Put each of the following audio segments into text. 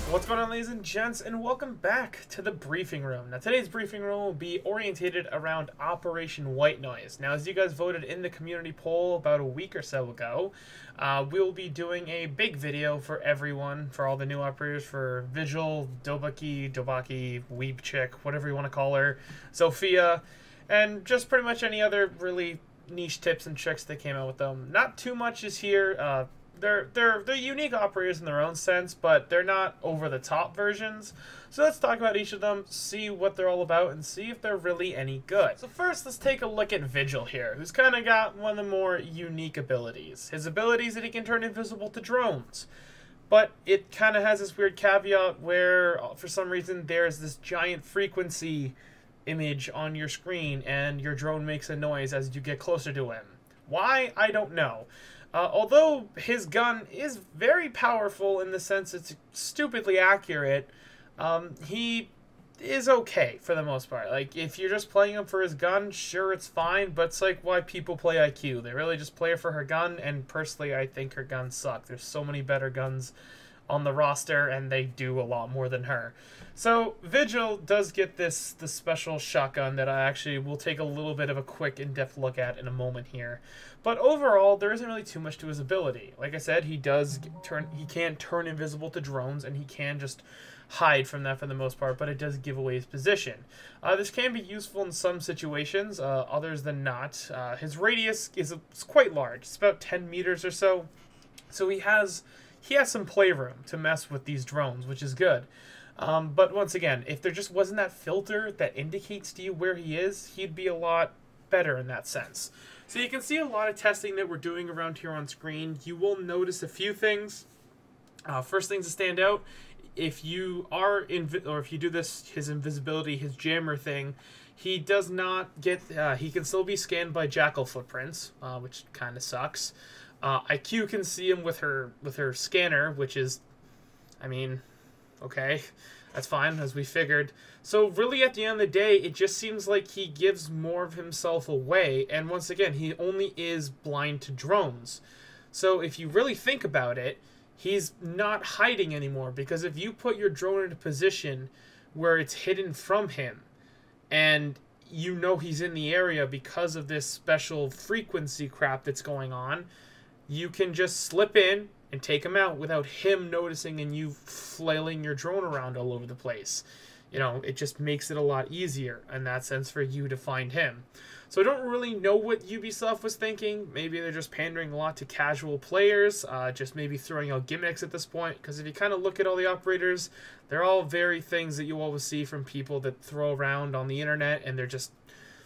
What's going on, ladies and gents, and welcome back to the briefing room. Now, today's briefing room will be orientated around Operation White Noise. Now, as you guys voted in the community poll about a week or so ago, we'll be doing a big video for everyone, for all the new operators, for Vigil, Dobaki, Weeb Chick, whatever you want to call her, Sofia, and just pretty much any other really niche tips and tricks that came out with them. Not too much is here. They're unique operators in their own sense, but they're not over-the-top versions. So let's talk about each of them, see what they're all about, and see if they're really any good. So first, let's take a look at Vigil here, who's kind of got one of the more unique abilities. His ability is that he can turn invisible to drones. But it kind of has this weird caveat where, for some reason, there's this giant frequency image on your screen, and your drone makes a noise as you get closer to him. Why? I don't know. Although his gun is very powerful in the sense it's stupidly accurate, he is okay for the most part. Like, if you're just playing him for his gun, sure, it's fine, but it's like why people play IQ. They really just play her for her gun, and personally, I think her guns suck. There's so many better guns on the roster, and they do a lot more than her. So Vigil does get this special shotgun that I actually will take a little bit of a quick in-depth look at in a moment here. But overall, there isn't really too much to his ability. Like I said, he can turn invisible to drones, and he can just hide from that for the most part, but it does give away his position. This can be useful in some situations, others than not. His radius is quite large. It's about 10 meters or so. So he has some playroom to mess with these drones, which is good. But once again, if there just wasn't that filter that indicates to you where he is, he'd be a lot better in that sense. So you can see a lot of testing that we're doing around here on screen. You will notice a few things. First things to stand out, if you are if you do his invisibility, his jammer thing, he does not get, he can still be scanned by jackal footprints, which kind of sucks. IQ can see him with her scanner, which is, I mean, okay, that's fine, as we figured. So really, at the end of the day, it just seems like he gives more of himself away, and once again, he only is blind to drones. So if you really think about it, he's not hiding anymore, because if you put your drone in a position where it's hidden from him, and you know he's in the area because of this special frequency crap that's going on, you can just slip in and take him out without him noticing and you flailing your drone around all over the place. You know, it just makes it a lot easier in that sense for you to find him. So I don't really know what Ubisoft was thinking. Maybe they're just pandering a lot to casual players, just maybe throwing out gimmicks at this point. Because if you kind of look at all the operators, they're all very things that you always see from people that throw around on the internet, and they're just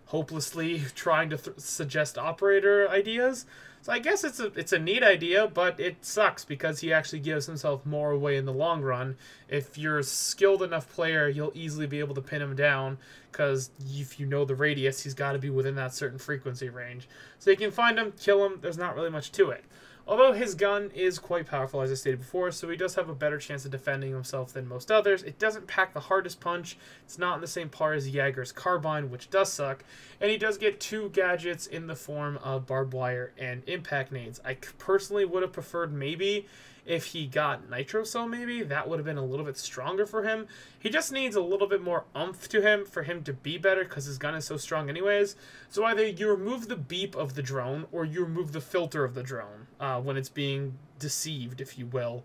hopelessly trying to suggest operator ideas. So I guess it's a neat idea, but it sucks because he actually gives himself more away in the long run. If you're a skilled enough player, you'll easily be able to pin him down, because if you know the radius, he's got to be within that certain frequency range. So you can find him, kill him, there's not really much to it. Although his gun is quite powerful, as I stated before, so he does have a better chance of defending himself than most others. It doesn't pack the hardest punch. It's not in the same par as Jaeger's carbine, which does suck. And he does get 2 gadgets in the form of barbed wire and impact nades. I personally would have preferred maybe if he got nitro cell, maybe that would have been a little bit stronger for him. He just needs a little bit more oomph to him for him to be better, because his gun is so strong anyways. So either you remove the beep of the drone, or you remove the filter of the drone when it's being deceived, if you will.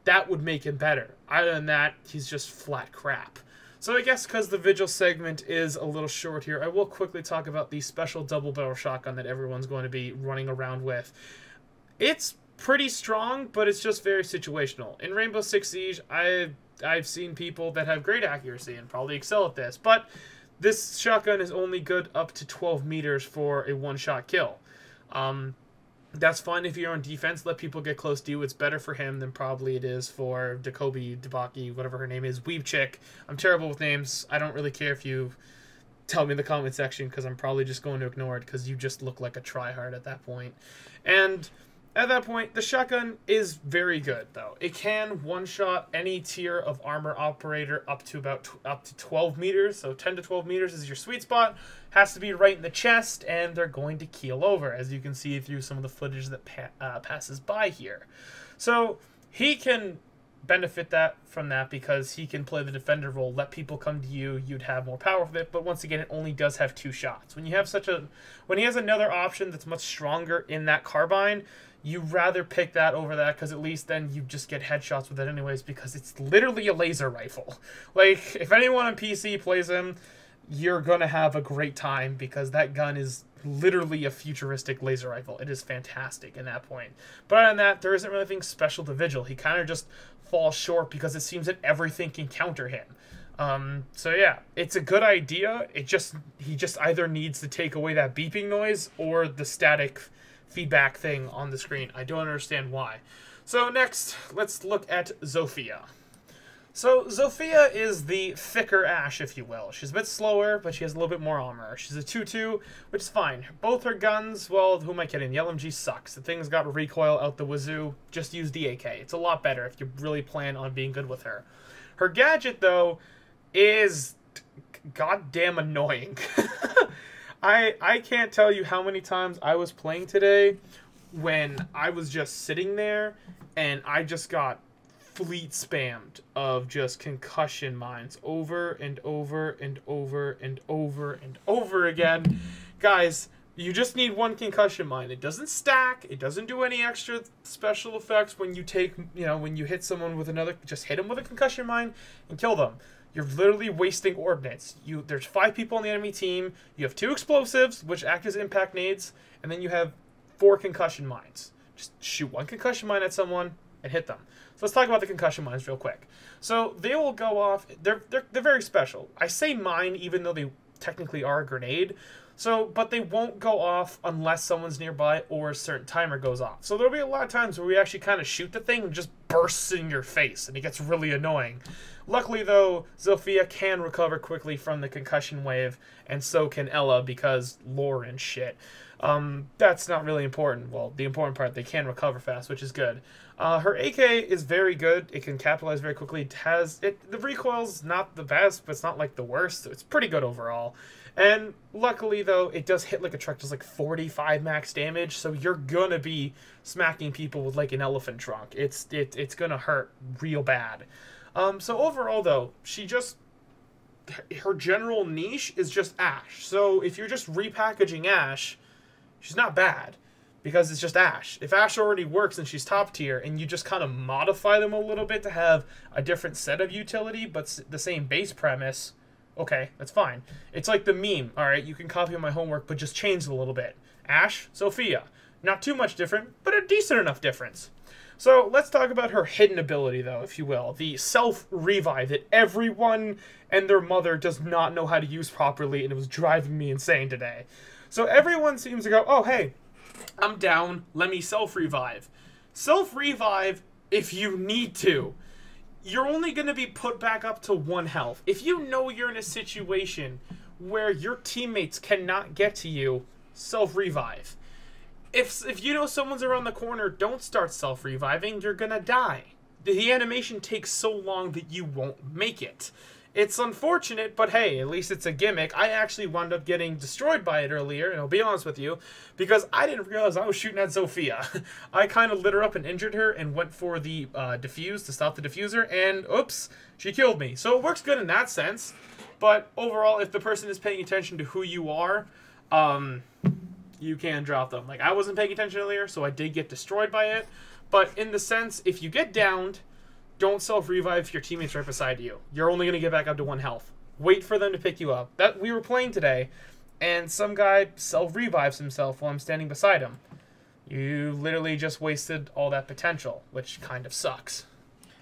That would make him better. Other than that, he's just flat crap. So I guess because the Vigil segment is a little short here, I will quickly talk about the special double barrel shotgun that everyone's going to be running around with. It's pretty strong, but it's just very situational. In Rainbow Six Siege, I've seen people that have great accuracy and probably excel at this, but this shotgun is only good up to 12 meters for a one-shot kill. That's fine if you're on defense, let people get close to you. It's better for him than probably it is for Dobaki, whatever her name is, Weeb Chick. I'm terrible with names. I don't really care if you tell me in the comment section, because I'm probably just going to ignore it, because you just look like a tryhard at that point. And at that point, the shotgun is very good, though. It can one-shot any tier of armor operator up to 12 meters. So 10 to 12 meters is your sweet spot. Has to be right in the chest, and they're going to keel over, as you can see through some of the footage that passes by here. So he can benefit from that because he can play the defender role, let people come to you, you'd have more power with it, but once again, it only does have 2 shots. When he has another option that's much stronger in that carbine, you rather pick that over that, because at least then you just get headshots with it anyways, because it's literally a laser rifle. Like, if anyone on PC plays him, you're gonna have a great time, because that gun is literally a futuristic laser rifle. It is fantastic in that point. But other than that, there isn't really anything special to Vigil. He kind of just falls short because it seems that everything can counter him. So yeah, it's a good idea. He just either needs to take away that beeping noise or the static feedback thing on the screen. I don't understand why. So next, let's look at Sofia. So Sofia is the thicker Ashe, if you will. She's a bit slower, but she has a little bit more armor. She's a 2-2, which is fine. Both her guns, well, who am I kidding? The LMG sucks. The thing's got recoil out the wazoo. Just use the AK. It's a lot better if you really plan on being good with her. Her gadget, though, is goddamn annoying. I can't tell you how many times I was playing today when I was just sitting there and I just got fleet spammed of just concussion mines over and over and over and over and over again. Guys, you just need 1 concussion mine. It doesn't stack. It doesn't do any extra special effects when you when you hit someone with another. Just hit them with a concussion mine and kill them. You're literally wasting ordnance. There's 5 people on the enemy team. You have 2 explosives, which act as impact nades, and then you have 4 concussion mines. Just shoot 1 concussion mine at someone and hit them. So let's talk about the concussion mines real quick. So they will go off. They're very special. I say mine even though they technically are a grenade. But they won't go off unless someone's nearby or a certain timer goes off. So there'll be a lot of times where we actually kind of shoot the thing and just bursts in your face, and it gets really annoying. Luckily, though, Sofia can recover quickly from the concussion wave, and so can Ella, because lore and shit. That's not really important. Well, the important part, they can recover fast, which is good. Her AK is very good. It can capitalize very quickly. The recoil's not the best, but it's not like the worst. So it's pretty good overall. And luckily, though, it does hit like a truck. Does like 45 max damage, so you're gonna be smacking people with like an elephant trunk. It's gonna hurt real bad. So overall, though, her general niche is just Ashe. So if you're just repackaging Ashe, she's not bad, because it's just Ashe. If Ashe already works and she's top tier, and you just kind of modify them a little bit to have a different set of utility, but the same base premise, okay, that's fine. It's like the meme. All right, you can copy my homework, but just change it a little bit. Ashe, Sofia. Not too much different, but a decent enough difference. So let's talk about her hidden ability, though, if you will. The self-revive that everyone and their mother does not know how to use properly, and it was driving me insane today. So everyone seems to go, oh, hey, I'm down. Let me self-revive. Self-revive if you need to. You're only going to be put back up to 1 health. If you know you're in a situation where your teammates cannot get to you, self-revive. If you know someone's around the corner, don't start self-reviving. You're going to die. The animation takes so long that you won't make it. It's unfortunate, but hey, at least it's a gimmick. I actually wound up getting destroyed by it earlier, and I'll be honest with you, because I didn't realize I was shooting at Sofia. I kind of lit her up and injured her and went for the defuse to stop the diffuser, and oops, she killed me. So it works good in that sense, but overall, if the person is paying attention to who you are, you can drop them. Like, I wasn't paying attention earlier, so I did get destroyed by it, but in the sense, if you get downed, don't self-revive if your teammate's right beside you. You're only going to get back up to 1 health. Wait for them to pick you up. We were playing today, and some guy self-revives himself while I'm standing beside him. You literally just wasted all that potential, which kind of sucks.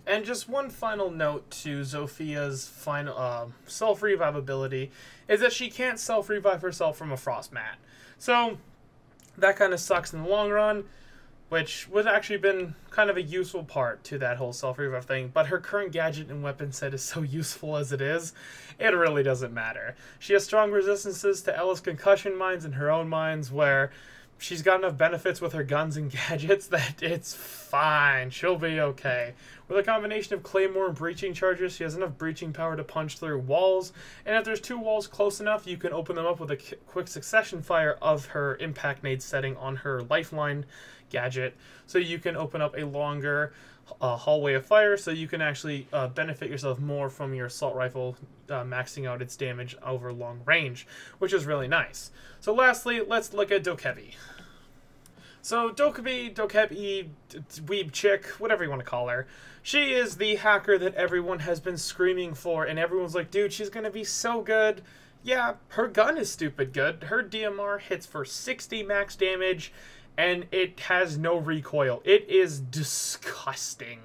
And just one final note to Sofia's final self-revive ability is that she can't self-revive herself from a frost mat. So that kind of sucks in the long run, which would actually been kind of a useful part to that whole self-revive thing, but her current gadget and weapon set is so useful as it is, it really doesn't matter. She has strong resistances to Ella's concussion mines and her own mines, where she's got enough benefits with her guns and gadgets that it's fine. She'll be okay. With a combination of Claymore and breaching charges, she has enough breaching power to punch through walls, and if there's 2 walls close enough, you can open them up with a quick succession fire of her impact nade setting on her lifeline gadget, so you can open up a longer hallway of fire, so you can actually benefit yourself more from your assault rifle maxing out its damage over long range, which is really nice. So lastly, let's look at DOKKAEBI. So DOKKAEBI, weeb chick, whatever you want to call her, she is the hacker that everyone has been screaming for, and everyone's like, dude, she's going to be so good. Yeah, her gun is stupid good. Her DMR hits for 60 max damage, and it has no recoil. It is disgusting.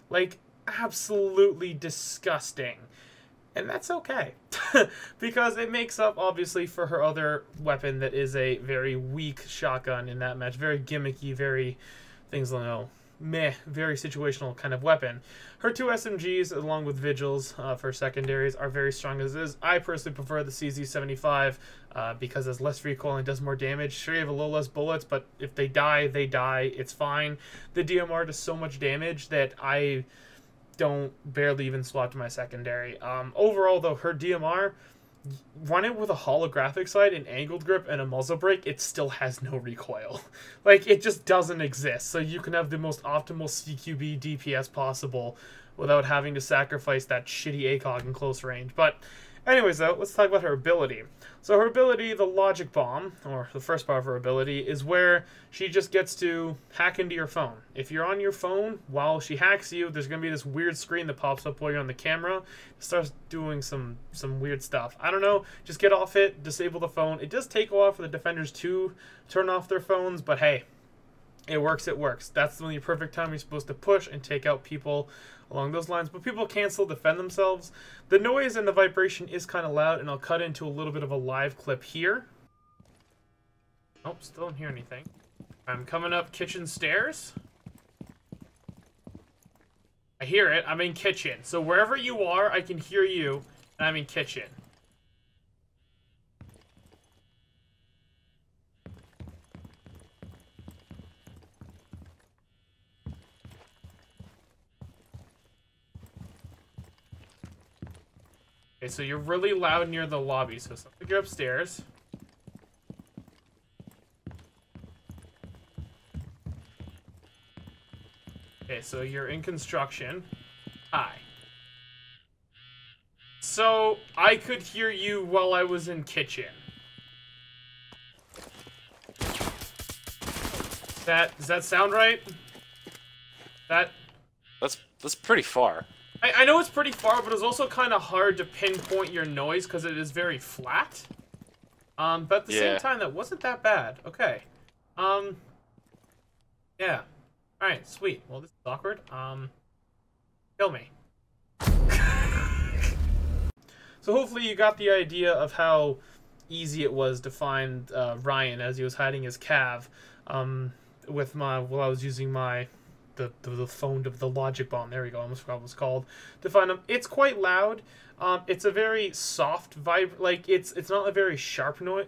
Like, absolutely disgusting. And that's okay. Because it makes up, obviously, for her other weapon that is a very weak shotgun in that match. Very gimmicky, very, things I don't know, meh, very situational kind of weapon. Her two SMGs, along with Vigils for secondaries, are very strong as is. I personally prefer the CZ75 because it's less recoil and does more damage. Sure, you have a little less bullets, but if they die, they die. It's fine. The DMR does so much damage that I don't barely even swap to my secondary. Overall, though, her DMR, run it with a holographic sight, an angled grip, and a muzzle brake, it still has no recoil. Like, it just doesn't exist. So you can have the most optimal CQB DPS possible without having to sacrifice that shitty ACOG in close range. But anyways, though, let's talk about her ability. So her ability, the Logic Bomb, or the first part of her ability, is where she just gets to hack into your phone. If you're on your phone while she hacks you, there's going to be this weird screen that pops up while you're on the camera. It starts doing some weird stuff. I don't know, just get off it, disable the phone. It does take a while for the defenders to turn off their phones, but hey, it works, it works. That's the only perfect time you're supposed to push and take out people along those lines. But people can still defend themselves. The noise and the vibration is kind of loud, and I'll cut into a little bit of a live clip here. Oh, still don't hear anything. I'm coming up kitchen stairs. I hear it. I'm in kitchen. So wherever you are, I can hear you, and I'm in kitchen. Okay, so you're really loud near the lobby, so something you're upstairs. Okay, so you're in construction. Hi. So, I could hear you while I was in kitchen. Does that sound right? That's pretty far. I know it's pretty far, but it's also kind of hard to pinpoint your noise because it is very flat. But at the same time, that wasn't that bad. Okay. Yeah. Alright, sweet. Well, this is awkward. Kill me. So hopefully you got the idea of how easy it was to find Ryan as he was hiding his cav while I was using the phone of the Logic Bomb. There we go. I almost forgot what it was called. To find them, it's quite loud. It's a very soft vibe. Like it's not a very sharp noise.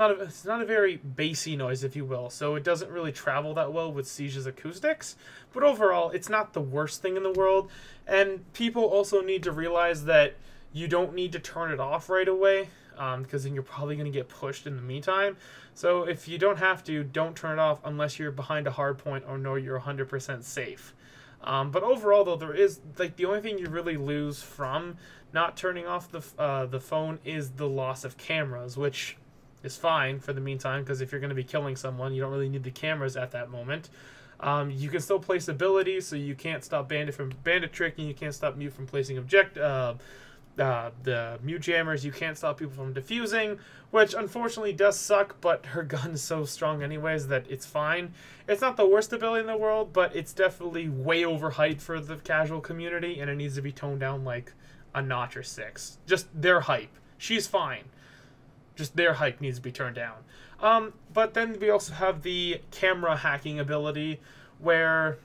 It's not a very bassy noise, if you will. So it doesn't really travel that well with Siege's acoustics. But overall, it's not the worst thing in the world. And people also need to realize that you don't need to turn it off right away, because then you're probably going to get pushed in the meantime. So if you don't have to, don't turn it off unless you're behind a hard point or know you're 100% safe. But overall, though, there is, like, the only thing you really lose from not turning off the phone is the loss of cameras, which is fine for the meantime, because if you're going to be killing someone, you don't really need the cameras at that moment. You can still place abilities, so you can't stop Bandit from bandit tricking, you can't stop Mute from placing the mute jammers, you can't stop people from defusing, which unfortunately does suck, but her gun is so strong anyways that it's fine. It's not the worst ability in the world, but it's definitely way overhyped for the casual community, and it needs to be toned down like a notch or 6. Just their hype. She's fine. Just their hype needs to be turned down. But then we also have the camera hacking ability, where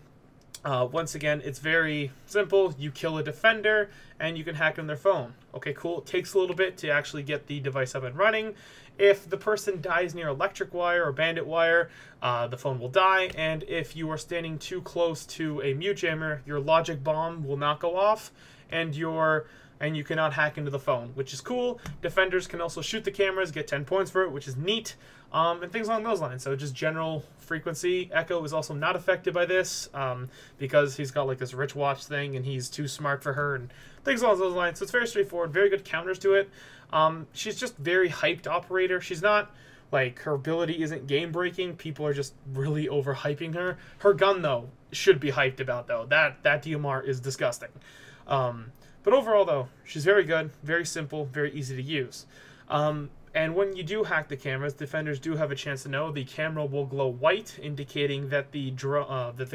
once again, it's very simple. You kill a defender, and you can hack on their phone. Okay, cool. It takes a little bit to actually get the device up and running. If the person dies near electric wire or bandit wire, the phone will die. And if you are standing too close to a mute jammer, your Logic Bomb will not go off, and you cannot hack into the phone, which is cool. Defenders can also shoot the cameras, get 10 points for it, which is neat. and things along those lines. So just general frequency. Echo is also not affected by this because he's got like this rich watch thing and he's too smart for her and things along those lines. So it's very straightforward, very good counters to it. She's just very hyped operator. She's not like, her ability isn't game breaking. People are just really overhyping her. Her gun though should be hyped about though. That DMR is disgusting. But overall though, she's very good, very simple, very easy to use. And when you do hack the cameras, defenders do have a chance to know the camera will glow white, indicating that the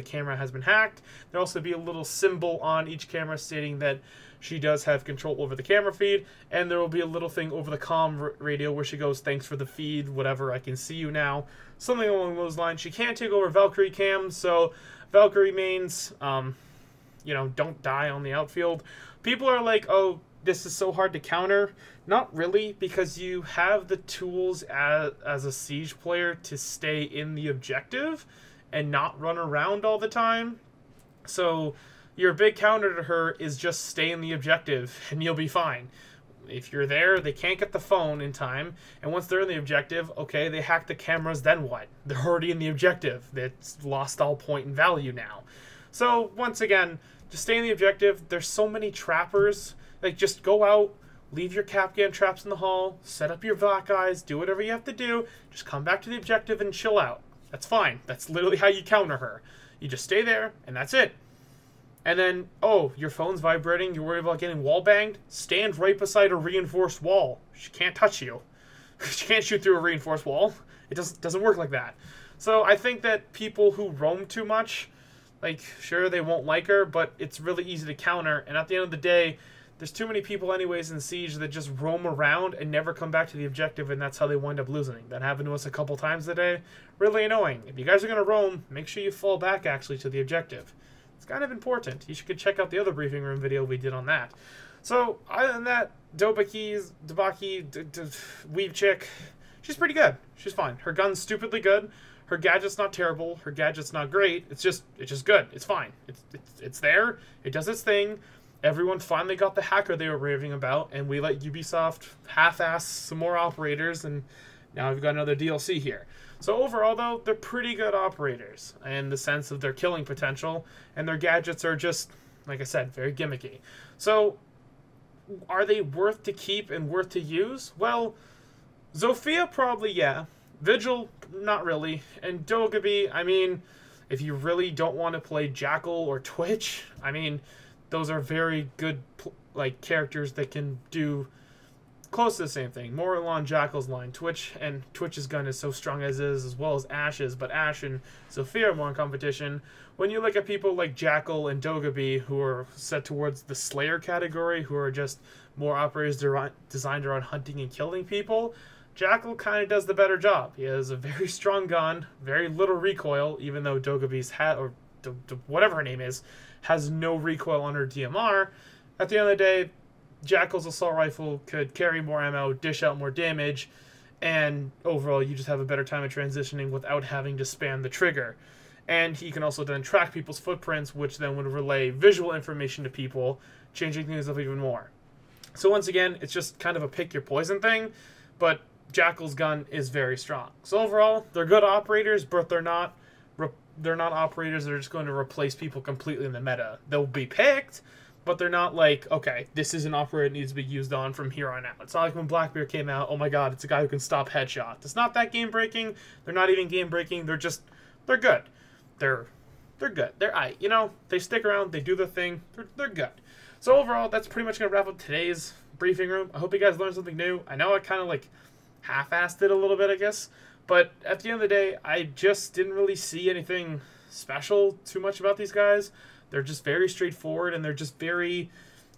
camera has been hacked. There'll also be a little symbol on each camera stating that she does have control over the camera feed, and there will be a little thing over the comm radio where she goes, "Thanks for the feed, whatever, I can see you now." Something along those lines. She can't take over Valkyrie cams, so Valkyrie mains, you know, don't die on the outfield. People are like, oh, this is so hard to counter. Not really, because you have the tools as a Siege player to stay in the objective and not run around all the time. So your big counter to her is just stay in the objective and you'll be fine. If you're there, they can't get the phone in time, and once they're in the objective, okay, they hack the cameras, then what? They're already in the objective. It's lost all point and value now. So once again, just stay in the objective. There's so many trappers. Like, just go out, leave your Capcan traps in the hall, set up your black eyes, do whatever you have to do, just come back to the objective and chill out. That's fine. That's literally how you counter her. You just stay there, and that's it. And then, oh, your phone's vibrating, you're worried about getting wall banged? Stand right beside a reinforced wall. She can't touch you. She can't shoot through a reinforced wall. It doesn't work like that. So I think that people who roam too much, like, sure, they won't like her, but it's really easy to counter, and at the end of the day, there's too many people anyways in Siege that just roam around and never come back to the objective, and that's how they wind up losing. That happened to us a couple times today. Really annoying. If you guys are going to roam, make sure you fall back, actually, to the objective. It's kind of important. You should check out the other briefing room video we did on that. So, other than that, Dobaki, Weave Chick, she's pretty good. She's fine. Her gun's stupidly good. Her gadget's not terrible. Her gadget's not great. It's just good. It's fine. It's there. It does its thing. Everyone finally got the hacker they were raving about, and we let Ubisoft half-ass some more operators, and now we've got another DLC here. So overall, though, they're pretty good operators in the sense of their killing potential, and their gadgets are just, like I said, very gimmicky. So, are they worth to keep and worth to use? Well, Zofia probably, yeah. Vigil, not really. And DOKKAEBI, I mean, if you really don't want to play Jackal or Twitch, I mean, those are very good like characters that can do close to the same thing. More along Jackal's line. Twitch's gun is so strong as is, as well as Ash's, but Ash and Sofia are more in competition. When you look at people like Jackal and DOKKAEBI, who are set towards the Slayer category, who are just more operators designed around hunting and killing people, Jackal kind of does the better job. He has a very strong gun, very little recoil, even though DOKKAEBI's or whatever her name is, has no recoil on her DMR. At the end of the day, Jackal's assault rifle could carry more ammo, dish out more damage, and overall you just have a better time of transitioning without having to spam the trigger. And he can also then track people's footprints, which then would relay visual information to people, changing things up even more. So once again, it's just kind of a pick your poison thing, but Jackal's gun is very strong. So overall, they're good operators, but they're not operators that are just going to replace people completely in the meta. They'll be picked, but they're not like, okay, this is an operator that needs to be used on from here on out. It's not like when Blackbeard came out, oh my god, it's a guy who can stop headshots. It's not that game-breaking. They're not even game-breaking. They're good. They're good. They're aight. You know, they stick around. They do their thing. They're good. So overall, that's pretty much going to wrap up today's briefing room. I hope you guys learned something new. I know I kind of like half-assed it a little bit, I guess. But at the end of the day, I just didn't really see anything special too much about these guys. They're just very straightforward, and they're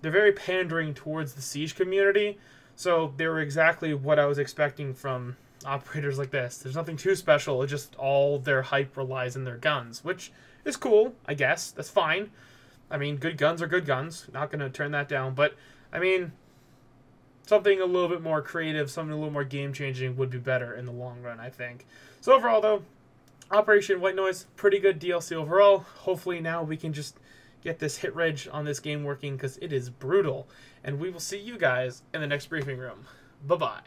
very pandering towards the Siege community. So they were exactly what I was expecting from operators like this. There's nothing too special. It's just all their hype relies on their guns, which is cool, I guess. That's fine. I mean, good guns are good guns. Not going to turn that down. But, I mean, something a little bit more creative, something a little more game-changing would be better in the long run, I think. So overall, though, Operation White Noise, pretty good DLC overall. Hopefully now we can just get this hit reg on this game working, because it is brutal. And we will see you guys in the next briefing room. Bye-bye.